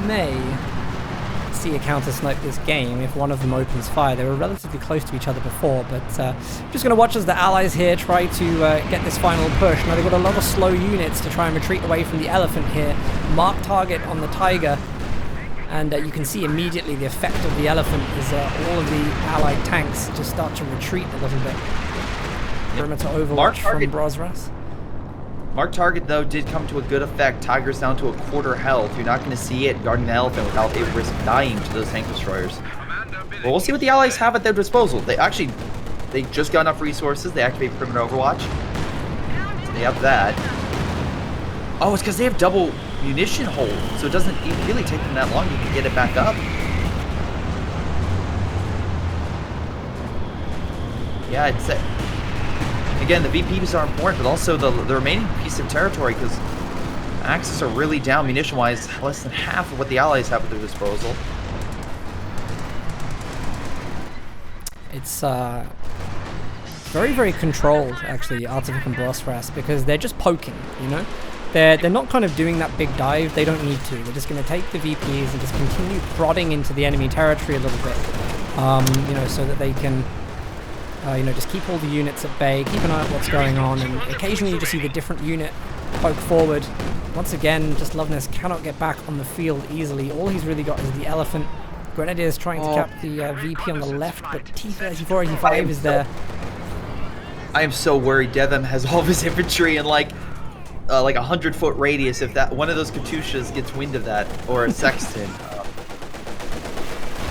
may see a counter-snipe this game if one of them opens fire. They were relatively close to each other before, but just going to watch as the Allies here try to get this final push. Now they've got a lot of slow units to try and retreat away from the Elephant here. Mark target on the Tiger, and you can see immediately the effect of the Elephant is all of the Allied tanks just start to retreat a little bit. Perimeter overwatch from Brosras. Mark target, though, did come to a good effect. Tiger's down to a quarter health. You're not going to see it guarding the Elephant without it risk dying to those tank destroyers. But we'll see what the Allies have at their disposal. They just got enough resources. They activate perimeter overwatch. So they have that. Oh, it's because they have double munition hold, so it doesn't really take them that long. You can get it back up. Yeah, it's again, the VPs are important, but also the remaining piece of territory, because Axis are really down munition-wise, less than half of what the Allies have at their disposal. It's very, very controlled, actually, Artivik and Brosras, because they're just poking, you know? They're not kind of doing that big dive. They don't need to. They're just going to take the VPs and just continue prodding into the enemy territory a little bit, so that they can just keep all the units at bay, keep an eye on what's going on, and occasionally you just see the different unit poke forward. Once again, just Loveness cannot get back on the field easily. All he's really got is the Elephant. Grenadiers trying to cap the VP on the left, but T-34-85 is there. I am so worried. DevM has all of his infantry in like a 100-foot radius. If that one of those Katyushas gets wind of that, or a Sexton.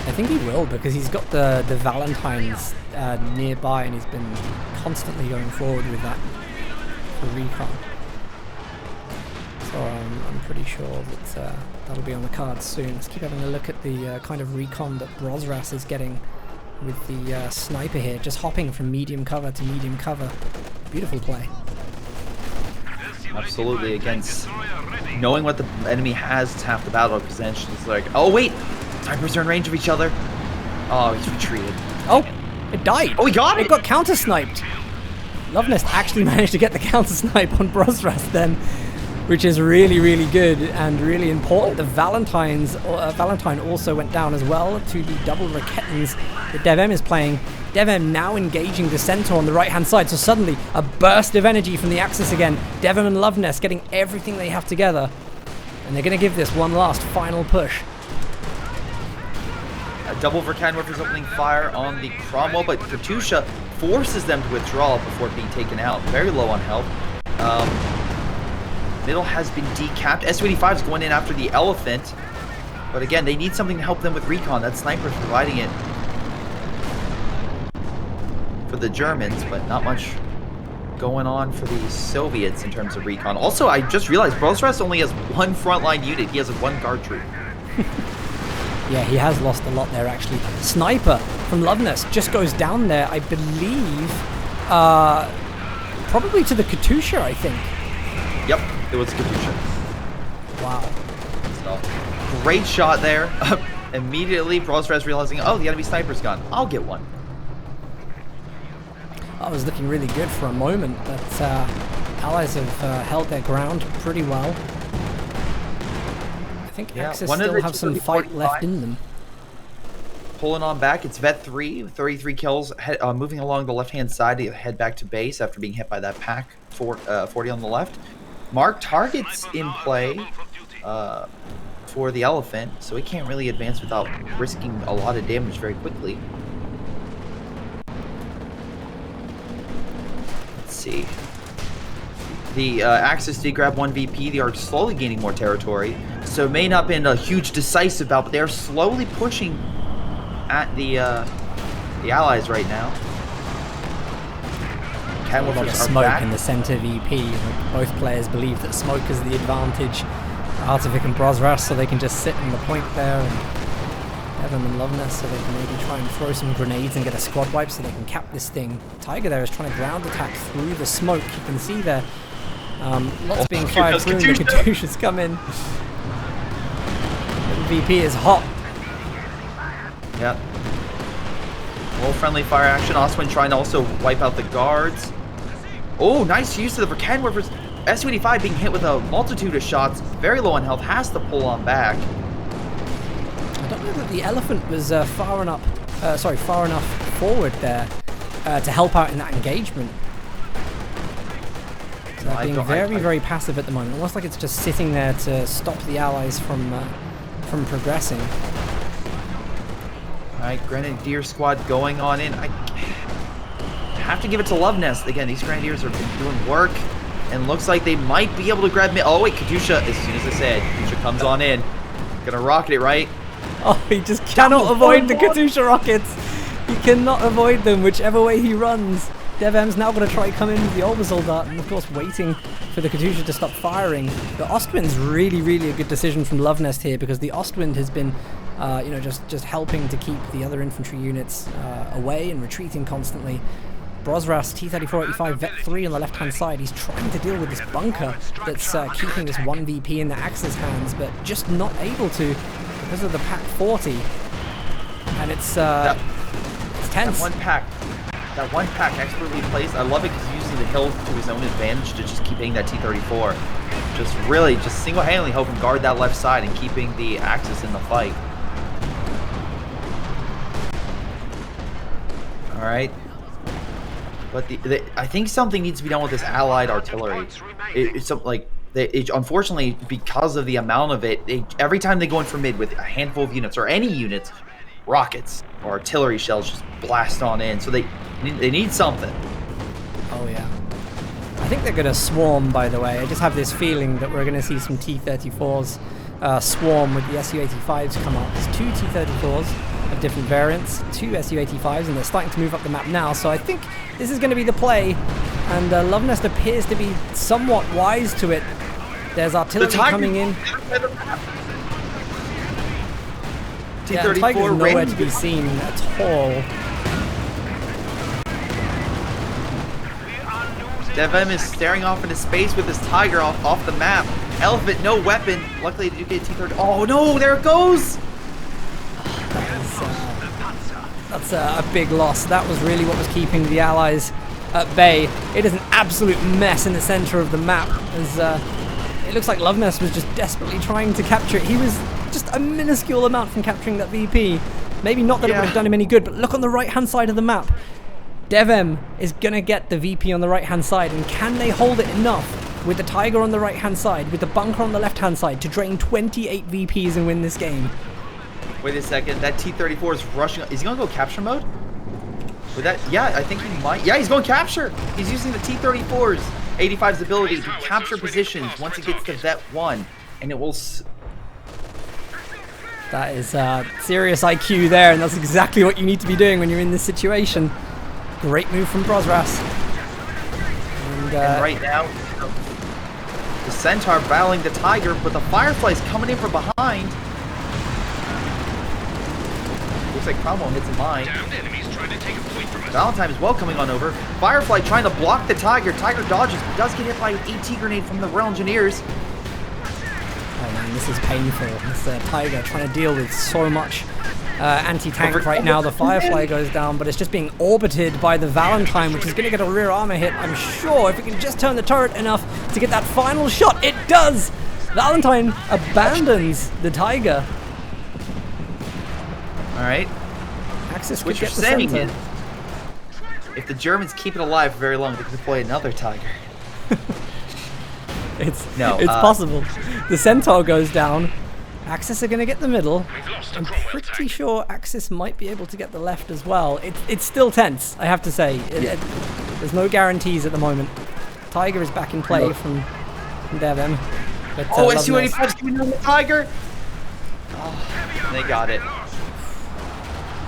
I think he will, because he's got the Valentines nearby, and he's been constantly going forward with that for recon. So I'm pretty sure that that'll be on the cards soon. Let's keep having a look at the kind of recon that Brosras is getting with the sniper here, just hopping from medium cover to medium cover. Beautiful play. Absolutely, against knowing what the enemy has, it's half the battle, because then it's like, oh wait, snipers are in range of each other. Oh, he's retreated. Oh, it died. Oh, he got it. It got counter-sniped. Loveness actually managed to get the counter-snipe on Brosras then, which is really, really good and really important. The Valentine also went down as well to the double Raketins that DevM is playing. DevM now engaging the center on the right-hand side, so suddenly a burst of energy from the Axis again. DevM and Loveness getting everything they have together, and they're going to give this one last final push. A double Verkan River's opening fire on the Cromwell, but Katyusha forces them to withdraw before being taken out. Very low on health. Middle has been decapped. Su-85 is going in after the Elephant, but again, they need something to help them with recon. That sniper's providing it for the Germans, but not much going on for the Soviets in terms of recon. Also, I just realized Brosras only has one frontline unit. He has one guard troop. Yeah, he has lost a lot there, actually. Sniper from Loveness just goes down there, I believe, probably to the Katusha, I think. Yep, it was Katusha. Wow. So, great shot there. Immediately, Brosras realizing, oh, the enemy sniper's gone. I'll get one. That was looking really good for a moment, but Allies have held their ground pretty well. I think Axis still have some fight left in them. Pulling on back, it's Vet 3, 33 kills, moving along the left-hand side to head back to base after being hit by that pack 40 on the left. Mark targets in play for the Elephant, so he can't really advance without risking a lot of damage very quickly. Let's see. The Axis did grab one VP. They are slowly gaining more territory, so it may not have been a huge decisive bout, but they are slowly pushing at the Allies right now. A lot of smoke in the center VP. Both players believe that smoke is the advantage. Artivik and Brosras, so they can just sit in the point there, and Evan and Loveness, so they can maybe try and throw some grenades and get a squad wipe so they can cap this thing. Tiger there is trying to ground attack through the smoke. You can see there. Lots being fired through, and the Katusha's come in. The VP is hot. Yep. A little friendly fire action. Oswin trying to also wipe out the guards. Oh, nice use of the Cannon Whippers. Su-85 being hit with a multitude of shots. Very low on health. Has to pull on back. I don't know that the Elephant was far enough forward there to help out in that engagement. They're being very passive at the moment. Almost like it's just sitting there to stop the Allies from progressing. Alright, Grenadier squad going on in. I have to give it to Loveness. Again, these Grenadiers have been doing work, and looks like they might be able to grab mid. Oh wait, Katusha, as soon as I said, Katusha comes on in. Gonna rocket it, right? Oh, he just cannot avoid the Katusha rockets. He cannot avoid them whichever way he runs. DevM's now going to try to come in with the Orbital Dart, and of course waiting for the Katusha to stop firing. The Ostwind's really a good decision from Loveness here, because the Ostwind has been just helping to keep the other infantry units away and retreating constantly. Brosras, T-34-85, Vet 3 on the left-hand side. He's trying to deal with this bunker that's keeping this one VP in the Axis hands, but just not able to because of the Pack 40. And it's tense. That one pack expertly placed. I love it because he's using the hill to his own advantage to just keep hitting that T-34. Just single-handedly helping guard that left side and keeping the Axis in the fight. All right. But I think something needs to be done with this allied artillery. Unfortunately, because of the amount of it, every time they go in for mid with a handful of units or any units, rockets or artillery shells just blast on in. So they need something. Oh yeah. I think they're going to swarm, by the way. I just have this feeling that we're going to see some T-34s swarm with the Su-85s come up. There's two T-34s of different variants, two Su-85s, and they're starting to move up the map now. So I think this is going to be the play, and Loveness appears to be somewhat wise to it. There's artillery coming in. Yeah, the Tiger's nowhere to be seen at all. DevM is staring off into space with his Tiger off the map. Elephant, no weapon. Luckily, they do get T-30. Oh no, there it goes! That's a big loss. That was really what was keeping the Allies at bay. It is an absolute mess in the center of the map, as it looks like Loveness was just desperately trying to capture it. He was just a minuscule amount from capturing that VP. Maybe not that it would have done him any good, but look on the right-hand side of the map. DevM is going to get the VP on the right-hand side, and can they hold it enough with the Tiger on the right-hand side, with the bunker on the left-hand side, to drain 28 VPs and win this game? Wait a second, that T-34 is rushing. Is he going to go capture mode? With that, yeah, I think he might. Yeah, he's going capture. He's using the T-34's 85's ability to capture positions once it gets to Vet 1, and it will... That is serious IQ there, and that's exactly what you need to be doing when you're in this situation. Great move from Brosras. And right now, the Centaur battling the Tiger, but the Firefly's coming in from behind. Looks like Cromwell hits a mine. Damned enemies trying to take a point from us. Valentine as well coming on over. Firefly trying to block the Tiger. Tiger dodges, but does get hit by an AT grenade from the Rail Engineers. Oh man, this is painful. This Tiger trying to deal with so much anti-tank right now. The Firefly goes down, but it's just being orbited by the Valentine, which is going to get a rear armor hit, I'm sure, if it can just turn the turret enough to get that final shot. It does! Valentine abandons the Tiger. Alright. Axis could What you're get the saying center. is, if the Germans keep it alive for very long, they can deploy another Tiger. It's No, possible. The Centaur goes down. Axis are going to get the middle. We've lost a I'm Cromwell pretty tank. sure Axis might be able to get the left as well. It's still tense, I have to say. There's no guarantees at the moment. Tiger is back in play from Devon. But, Oh, Loveness- SU-85's coming on the Tiger! Oh, they got it.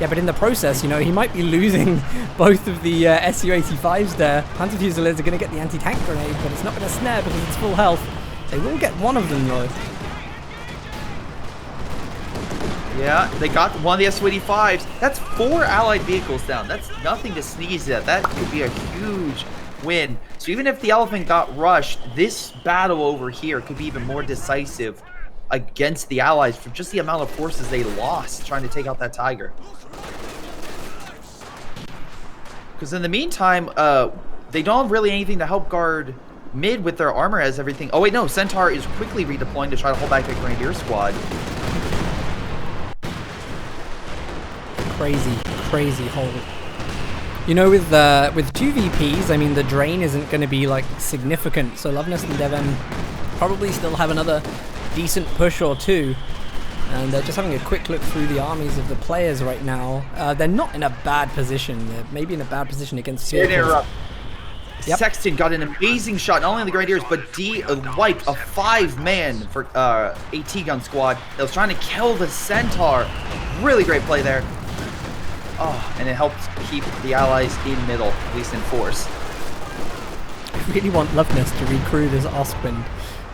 Yeah, but in the process, you know, he might be losing both of the Su-85s there. Hunter Fusiliers are going to get the anti-tank grenade, but it's not going to snare because it's full health. They will get one of them, though. Yeah, they got one of the Su-85s. That's 4 Allied vehicles down. That's nothing to sneeze at. That could be a huge win. So even if the Elephant got rushed, this battle over here could be even more decisive against the Allies for just the amount of forces they lost trying to take out that Tiger. Because in the meantime, they don't have really anything to help guard mid with their armor as everything. Oh wait, no, Centaur is quickly redeploying to try to hold back the Grenadier squad. Crazy hold. You know, with 2 VPs, I mean, the drain isn't going to be like significant. So Loveness and Devon probably still have another decent push or two. And they're just having a quick look through the armies of the players right now. They're not in a bad position. They're maybe in a bad position against vehicles. Yep. Sexton got an amazing shot, not only on the Grenadiers, but wiped a 5-man for AT gun squad that was trying to kill the Centaur. Really great play there. Oh, and it helped keep the Allies in middle, at least in force. I really want Loveness to recruit as Ostwind.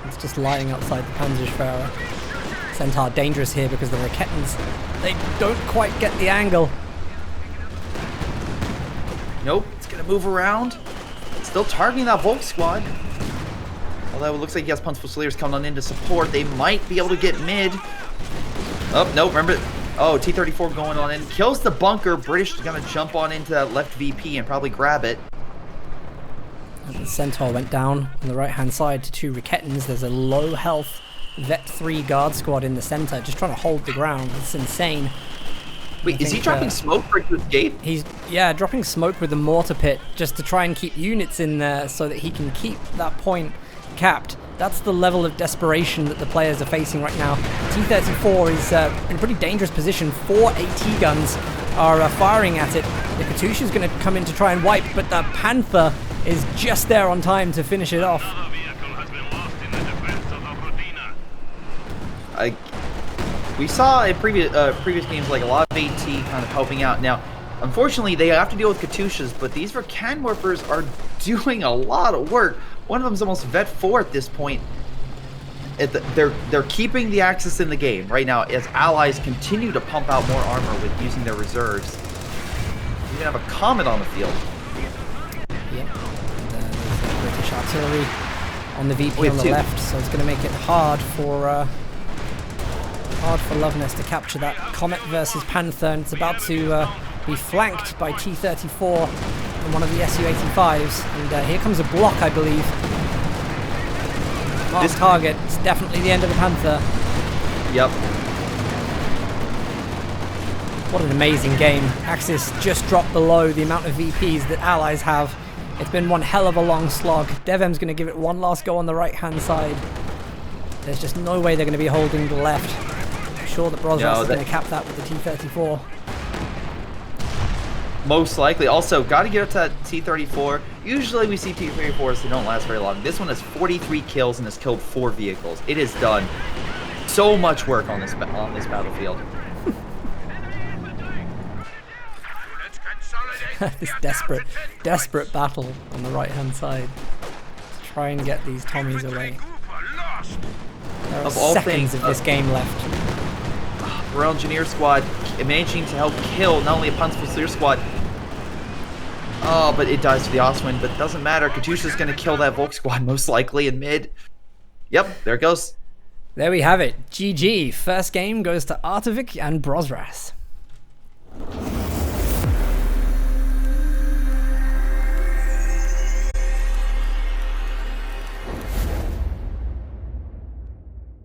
It's just lying outside the Panzerschwerer. Centaur dangerous here because the Raketens, they don't quite get the angle. Nope, it's gonna move around. Still targeting that Volk squad. Although it looks like he has Punch Fusiliers coming on in to support. They might be able to get mid. Oh, no, remember. Oh, T-34 going on in. Kills the bunker. British is gonna jump on into that left VP and probably grab it. And the Centaur went down on the right-hand side to 2 Raketens. There's a low health Vet 3 guard squad in the center, just trying to hold the ground. It's insane. Wait, is he dropping smoke for it to escape? He's, yeah, dropping smoke with the mortar pit just to try and keep units in there so that he can keep that point capped. That's the level of desperation that the players are facing right now. T-34 is in a pretty dangerous position. 4 AT guns are firing at it. The Katyusha is going to come in to try and wipe, but the Panther is just there on time to finish it off. We saw in previous games like a lot of AT kind of helping out. Now, unfortunately, they have to deal with Katyushas, but these Rakan Warpers are doing a lot of work. One of them's almost Vet 4 at this point. They're keeping the Axis in the game right now as Allies continue to pump out more armor with using their reserves. You even have a Comet on the field. Yep. There's British artillery on the VP on the left, so it's going to make it hard for Loveness to capture that Comet versus Panther, and it's about to be flanked by T-34 and one of the Su-85s, and here comes a block, I believe. Mark target, it's definitely the end of the Panther. Yep. What an amazing game. Axis just dropped below the amount of VPs that Allies have. It's been one hell of a long slog. Devem's going to give it one last go on the right-hand side. There's just no way they're going to be holding the left. I'm sure that Brosras is going to cap that with the T-34. Most likely. Also, got to get up to that T-34. Usually we see T-34s that don't last very long. This one has 43 kills and has killed 4 vehicles. It is done. So much work on this battlefield. This desperate battle on the right-hand side. try and get these Tommies away. There are Of all seconds things, of this game left. Royal Engineer Squad managing to help kill not only a Punch Fusilier Squad. Oh, but it dies to the Oswin, but it doesn't matter. Katusha's going to kill that Volk Squad most likely in mid. Yep, there it goes. There we have it. GG. First game goes to Artovik and Brosras.